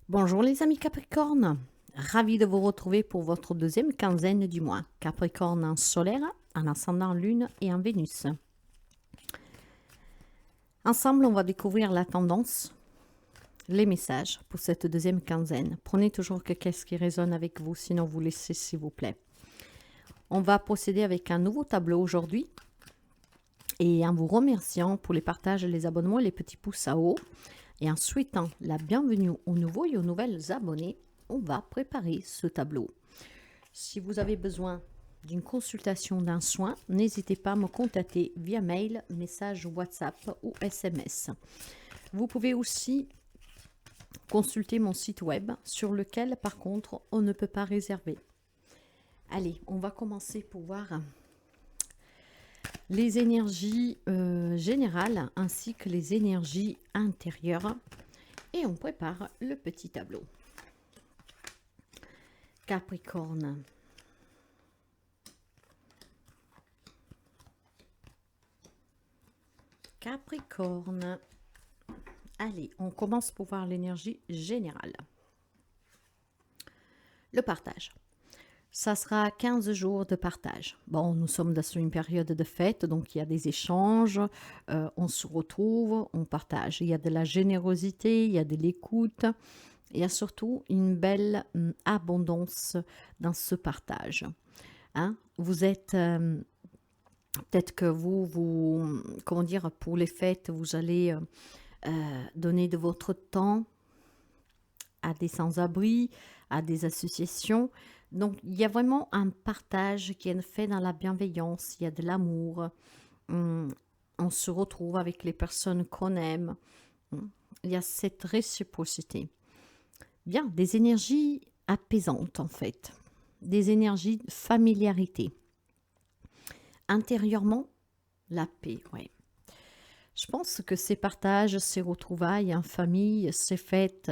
Bonjour les amis Capricorne, ravi de vous retrouver pour votre deuxième quinzaine du mois. Capricorne en solaire, en ascendant Lune et en Vénus. Ensemble, on va découvrir la tendance, les messages pour cette deuxième quinzaine. Prenez toujours qu'est-ce qui résonne avec vous, sinon vous laissez s'il vous plaît. On va procéder avec un nouveau tableau aujourd'hui. Et en vous remerciant pour les partages, les abonnements et les petits pouces à haut. Et en souhaitant la bienvenue aux nouveaux et aux nouvelles abonnés, on va préparer ce tableau. Si vous avez besoin d'une consultation, d'un soin, n'hésitez pas à me contacter via mail, message WhatsApp ou SMS. Vous pouvez aussi consulter mon site web sur lequel, par contre, on ne peut pas réserver. Allez, on va commencer pour voir les énergies générales ainsi que les énergies intérieures. Et on prépare le petit tableau. Capricorne. Capricorne. Allez, on commence pour voir l'énergie générale. Le partage. Ça sera 15 jours de partage. Bon, nous sommes dans une période de fête, donc il y a des échanges, on se retrouve, on partage. Il y a de la générosité, il y a de l'écoute, il y a surtout une belle abondance dans ce partage. Hein? Vous êtes, peut-être que comment dire, pour les fêtes, vous allez donner de votre temps à des sans-abri, à des associations. Donc, il y a vraiment un partage qui est fait dans la bienveillance, il y a de l'amour, on se retrouve avec les personnes qu'on aime, il y a cette réciprocité. Bien, des énergies apaisantes en fait, des énergies de familiarité. Intérieurement, la paix, oui. Je pense que ces partages, ces retrouvailles en famille, ces fêtes,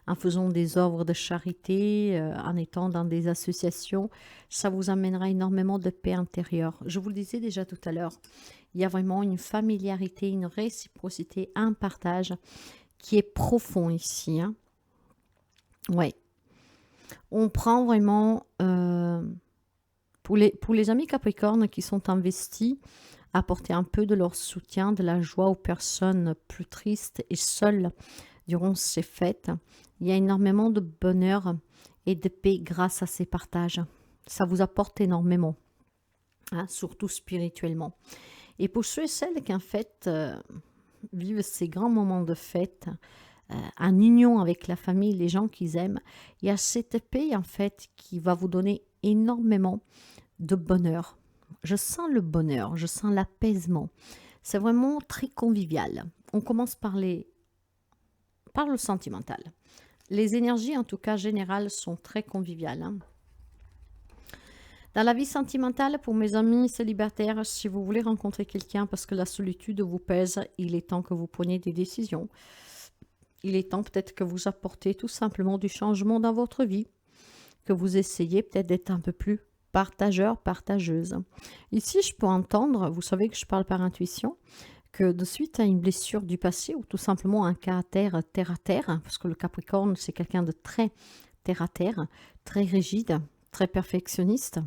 en faisant des œuvres de charité, en étant dans des associations, ça vous amènera énormément de paix intérieure. Je vous le disais déjà tout à l'heure, il y a vraiment une familiarité, une réciprocité, un partage qui est profond ici. Hein. Ouais. On prend vraiment, pour les amis Capricornes qui sont investis, apporter un peu de leur soutien, de la joie aux personnes plus tristes et seules durant ces fêtes. Il y a énormément de bonheur et de paix grâce à ces partages. Ça vous apporte énormément, hein, surtout spirituellement. Et pour ceux et celles qui en fait vivent ces grands moments de fête, en union avec la famille, les gens qu'ils aiment, il y a cette paix en fait qui va vous donner énormément de bonheur. Je sens le bonheur, je sens l'apaisement. C'est vraiment très convivial. On commence par le sentimental. Les énergies, en tout cas générales, sont très conviviales. Hein. Dans la vie sentimentale, pour mes amis célibataires, si vous voulez rencontrer quelqu'un parce que la solitude vous pèse, il est temps que vous preniez des décisions. Il est temps peut-être que vous apportez tout simplement du changement dans votre vie, que vous essayez peut-être d'être un peu plus partageur, partageuse. Ici, je peux entendre, vous savez que je parle par intuition, que de suite à une blessure du passé ou tout simplement un caractère terre à terre, parce que le Capricorne, c'est quelqu'un de très terre à terre, très rigide, très perfectionniste,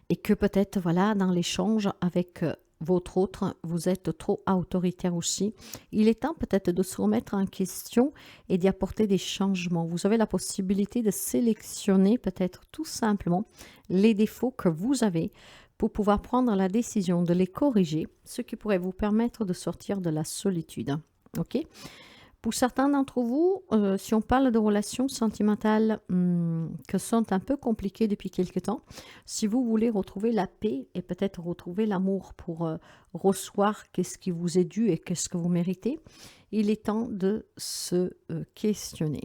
et que peut-être, voilà, dans l'échange avec votre autre, vous êtes trop autoritaire aussi. Il est temps peut-être de se remettre en question et d'y apporter des changements. Vous avez la possibilité de sélectionner peut-être tout simplement les défauts que vous avez pour pouvoir prendre la décision de les corriger, ce qui pourrait vous permettre de sortir de la solitude. Ok ? Pour certains d'entre vous, si on parle de relations sentimentales que sont un peu compliquées depuis quelque temps, si vous voulez retrouver la paix et peut-être retrouver l'amour pour recevoir qu'est-ce qui vous est dû et qu'est-ce que vous méritez, il est temps de se questionner.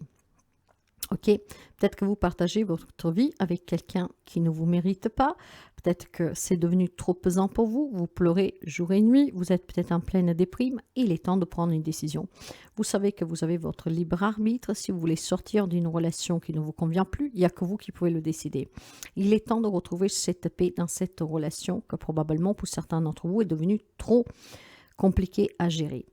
Ok, peut-être que vous partagez votre vie avec quelqu'un qui ne vous mérite pas. Peut-être que c'est devenu trop pesant pour vous. Vous pleurez jour et nuit. Vous êtes peut-être en pleine déprime. Il est temps de prendre une décision. Vous savez que vous avez votre libre arbitre. Si vous voulez sortir d'une relation qui ne vous convient plus, il n'y a que vous qui pouvez le décider. Il est temps de retrouver cette paix dans cette relation que probablement pour certains d'entre vous est devenue trop compliquée à gérer.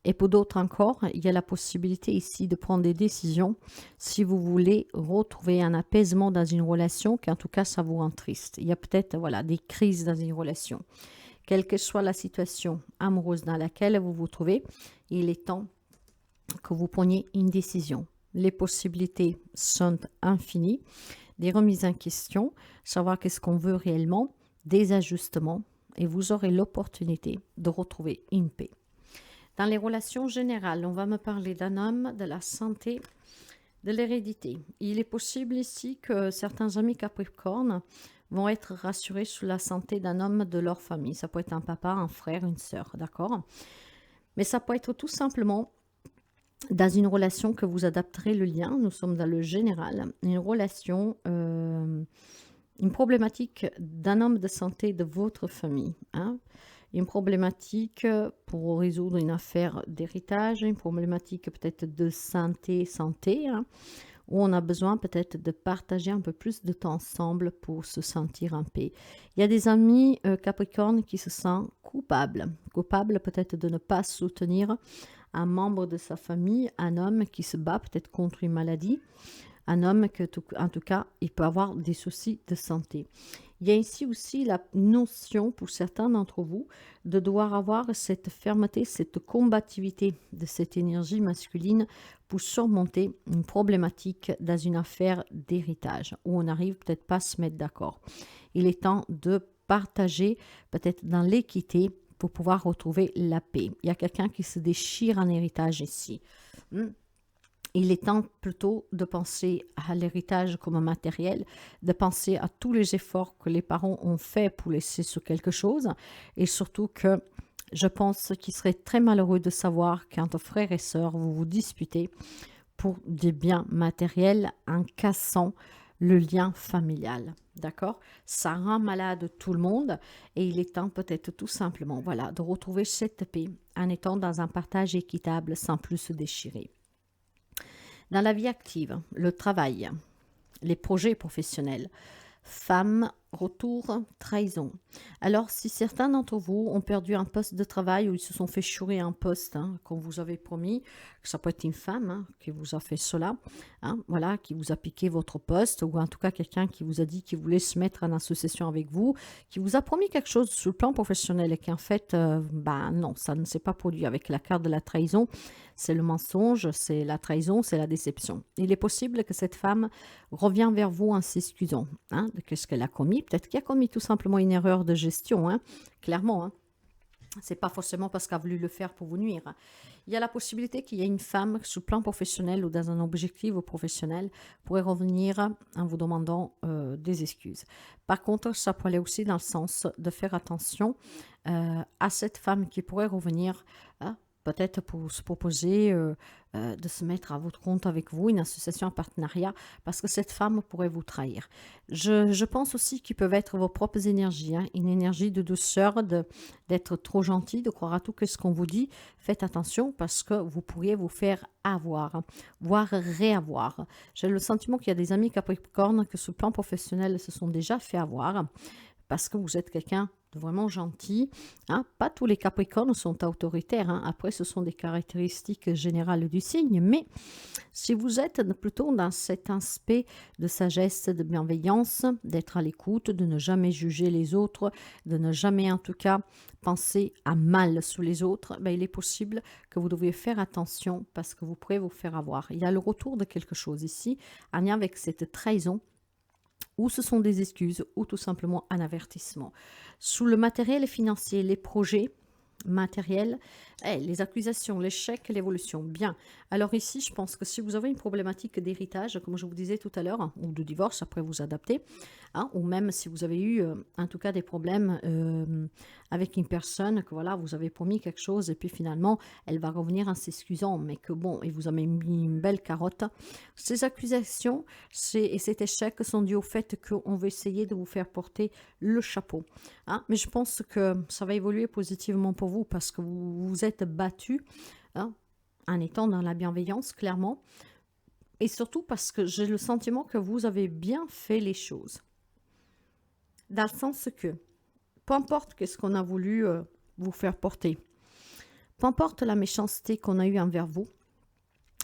Et pour d'autres encore, il y a la possibilité ici de prendre des décisions si vous voulez retrouver un apaisement dans une relation, qu'en tout cas ça vous rend triste. Il y a peut-être voilà, des crises dans une relation. Quelle que soit la situation amoureuse dans laquelle vous vous trouvez, il est temps que vous preniez une décision. Les possibilités sont infinies, des remises en question, savoir qu'est-ce qu'on veut réellement, des ajustements, et vous aurez l'opportunité de retrouver une paix. Dans les relations générales, on va me parler d'un homme, de la santé, de l'hérédité. Il est possible ici que certains amis Capricorne vont être rassurés sur la santé d'un homme de leur famille. Ça peut être un papa, un frère, une sœur, d'accord? Mais ça peut être tout simplement dans une relation que vous adapterez le lien. Nous sommes dans le général. Une relation, une problématique d'un homme de santé de votre famille, hein? Une problématique pour résoudre une affaire d'héritage, une problématique peut-être de santé, hein, où on a besoin peut-être de partager un peu plus de temps ensemble pour se sentir en paix. Il y a des amis Capricorne qui se sentent coupables peut-être de ne pas soutenir un membre de sa famille, un homme qui se bat peut-être contre une maladie, un homme que, en tout cas, il peut avoir des soucis de santé. Il y a ici aussi la notion, pour certains d'entre vous, de devoir avoir cette fermeté, cette combativité de cette énergie masculine pour surmonter une problématique dans une affaire d'héritage, où on n'arrive peut-être pas à se mettre d'accord. Il est temps de partager, peut-être dans l'équité, pour pouvoir retrouver la paix. Il y a quelqu'un qui se déchire en héritage ici. Il est temps plutôt de penser à l'héritage comme un matériel, de penser à tous les efforts que les parents ont fait pour laisser sur quelque chose, et surtout que je pense qu'il serait très malheureux de savoir qu'entre frères et sœurs, vous vous disputez pour des biens matériels en cassant le lien familial. D'accord? Ça rend malade tout le monde et il est temps peut-être tout simplement voilà, de retrouver cette paix en étant dans un partage équitable sans plus se déchirer. Dans la vie active, le travail, les projets professionnels, femmes, retour, trahison. Alors, si certains d'entre vous ont perdu un poste de travail ou ils se sont fait chourer un poste, hein, qu'on vous avait promis, que ça peut être une femme hein, qui vous a fait cela, hein, voilà, qui vous a piqué votre poste, ou en tout cas quelqu'un qui vous a dit qu'il voulait se mettre en association avec vous, qui vous a promis quelque chose sur le plan professionnel et qu'en fait, non, ça ne s'est pas produit avec la carte de la trahison. C'est le mensonge, c'est la trahison, c'est la déception. Il est possible que cette femme revienne vers vous en s'excusant hein, de ce qu'elle a commis. Peut-être qu'elle a commis tout simplement une erreur de gestion, hein, clairement. Hein. Ce n'est pas forcément parce qu'elle a voulu le faire pour vous nuire. Il y a la possibilité qu'il y ait une femme sur le plan professionnel ou dans un objectif professionnel pourrait revenir en vous demandant des excuses. Par contre, ça peut aller aussi dans le sens de faire attention à cette femme qui pourrait revenir peut-être pour se proposer de se mettre à votre compte avec vous, une association en partenariat, parce que cette femme pourrait vous trahir. Je pense aussi qu'ils peuvent être vos propres énergies, hein, une énergie de douceur, d'être trop gentil, de croire à tout ce qu'on vous dit. Faites attention parce que vous pourriez vous faire avoir, voire réavoir. J'ai le sentiment qu'il y a des amis Capricorne que sur le plan professionnel se sont déjà fait avoir, parce que vous êtes quelqu'un de vraiment gentil. Hein. Pas tous les Capricornes sont autoritaires. Hein. Après, ce sont des caractéristiques générales du signe. Mais si vous êtes plutôt dans cet aspect de sagesse, de bienveillance, d'être à l'écoute, de ne jamais juger les autres, de ne jamais en tout cas penser à mal sur les autres, il est possible que vous deviez faire attention parce que vous pourrez vous faire avoir. Il y a le retour de quelque chose ici, en lien avec cette trahison, ou ce sont des excuses, ou tout simplement un avertissement. Sous le matériel financier, les projets matériels, les accusations, l'échec, l'évolution. Bien. Alors ici, je pense que si vous avez une problématique d'héritage, comme je vous disais tout à l'heure, hein, ou de divorce, après vous adapter, hein, ou même si vous avez eu en tout cas des problèmes avec une personne, que voilà, vous avez promis quelque chose et puis finalement, elle va revenir en s'excusant, mais que bon, et vous avez mis une belle carotte. Ces accusations et cet échec sont dus au fait qu'on veut essayer de vous faire porter le chapeau. Hein, mais je pense que ça va évoluer positivement pour vous parce que vous vous êtes battu hein, en étant dans la bienveillance, clairement. Et surtout parce que j'ai le sentiment que vous avez bien fait les choses. Dans le sens que, peu importe ce qu'on a voulu vous faire porter, Peu importe la méchanceté qu'on a eue envers vous,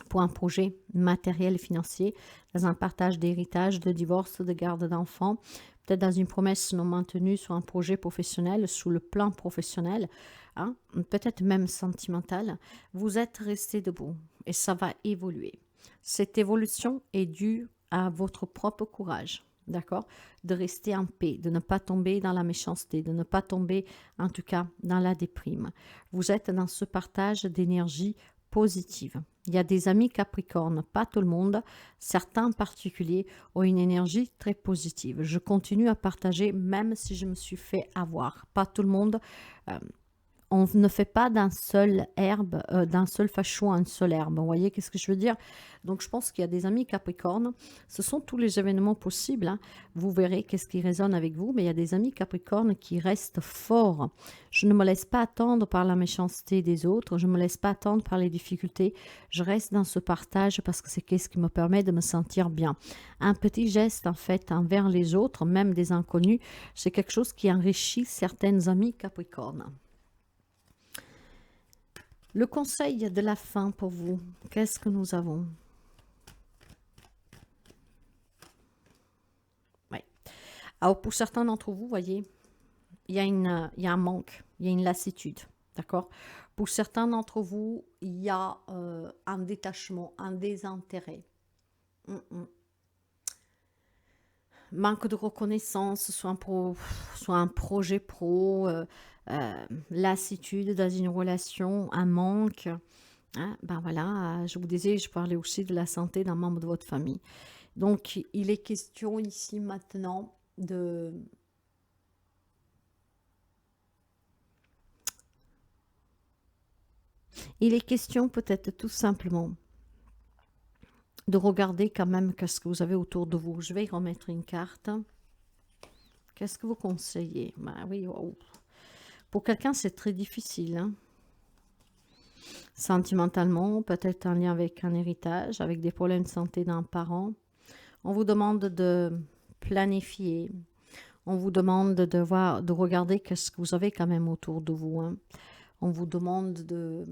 pour un projet matériel et financier, dans un partage d'héritage, de divorce, de garde d'enfants, peut-être dans une promesse non maintenue sur un projet professionnel, sous le plan professionnel, hein, peut-être même sentimental, vous êtes resté debout et ça va évoluer. Cette évolution est due à votre propre courage, d'accord? De rester en paix, de ne pas tomber dans la méchanceté, de ne pas tomber en tout cas dans la déprime. Vous êtes dans ce partage d'énergie positive. Il y a des amis Capricorne, pas tout le monde, certains en particulier ont une énergie très positive. Je continue à partager même si je me suis fait avoir. Pas tout le monde, on ne fait pas d'un seul herbe, d'un seul facho une seule herbe. Vous voyez qu'est-ce que je veux dire? Donc je pense qu'il y a des amis Capricorne. Ce sont tous les événements possibles, hein. Vous verrez qu'est-ce qui résonne avec vous. Mais il y a des amis Capricorne qui restent forts. Je ne me laisse pas attendre par la méchanceté des autres. Je ne me laisse pas attendre par les difficultés. Je reste dans ce partage parce que c'est ce qui me permet de me sentir bien. Un petit geste en fait envers les autres, même des inconnus, c'est quelque chose qui enrichit certaines amies Capricorne. Le conseil de la fin pour vous, qu'est-ce que nous avons? Oui. Alors, pour certains d'entre vous, voyez, il y a un manque, il y a une lassitude, d'accord? Pour certains d'entre vous, il y a un détachement, un désintérêt. Manque de reconnaissance, soit un projet pro, lassitude dans une relation, un manque. Hein, ben voilà, je vous disais, je parlais aussi de la santé d'un membre de votre famille. Donc, il est question ici maintenant de... Il est question peut-être tout simplement de regarder quand même qu'est-ce que vous avez autour de vous. Je vais y remettre une carte. Qu'est-ce que vous conseillez? Ben oui, oh. Pour quelqu'un, c'est très difficile, hein. Sentimentalement, peut-être en lien avec un héritage, avec des problèmes de santé d'un parent. On vous demande de planifier. On vous demande de regarder qu'est-ce que vous avez quand même autour de vous, hein. On vous demande de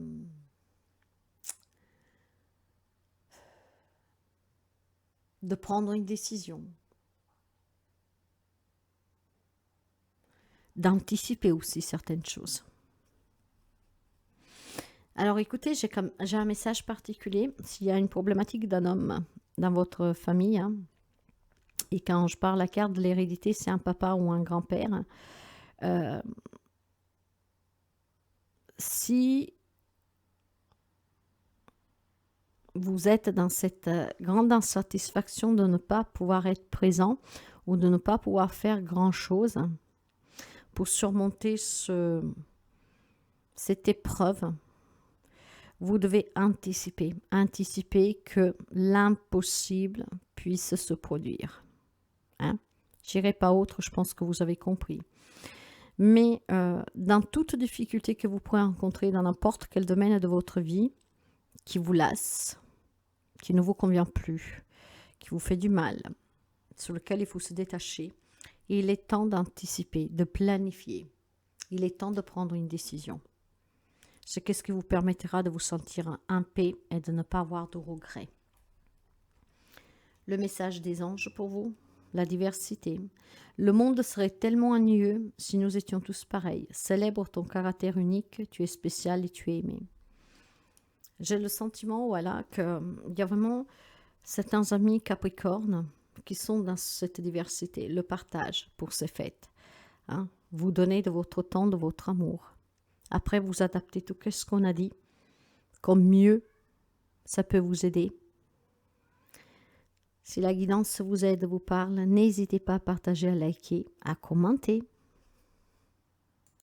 prendre une décision. D'anticiper aussi certaines choses. Alors écoutez, j'ai un message particulier. S'il y a une problématique d'un homme dans votre famille, hein, et quand je parle la carte de l'hérédité, c'est un papa ou un grand-père, si vous êtes dans cette grande insatisfaction de ne pas pouvoir être présent ou de ne pas pouvoir faire grand-chose pour surmonter cette épreuve, vous devez anticiper que l'impossible puisse se produire. Hein? Je n'irai pas autre, je pense que vous avez compris. Mais dans toute difficulté que vous pourrez rencontrer dans n'importe quel domaine de votre vie, qui vous lasse, qui ne vous convient plus, qui vous fait du mal, sur lequel il faut se détacher, il est temps d'anticiper, de planifier. Il est temps de prendre une décision. C'est ce qui vous permettra de vous sentir en paix et de ne pas avoir de regrets. Le message des anges pour vous, la diversité. Le monde serait tellement ennuyeux si nous étions tous pareils. Célèbre ton caractère unique, tu es spécial et tu es aimé. J'ai le sentiment, voilà, qu'il y a vraiment certains amis Capricorne qui sont dans cette diversité, le partage pour ces fêtes. Hein? Vous donnez de votre temps, de votre amour. Après, vous adaptez tout ce qu'on a dit, comme mieux ça peut vous aider. Si la guidance vous aide, vous parle, n'hésitez pas à partager, à liker, à commenter.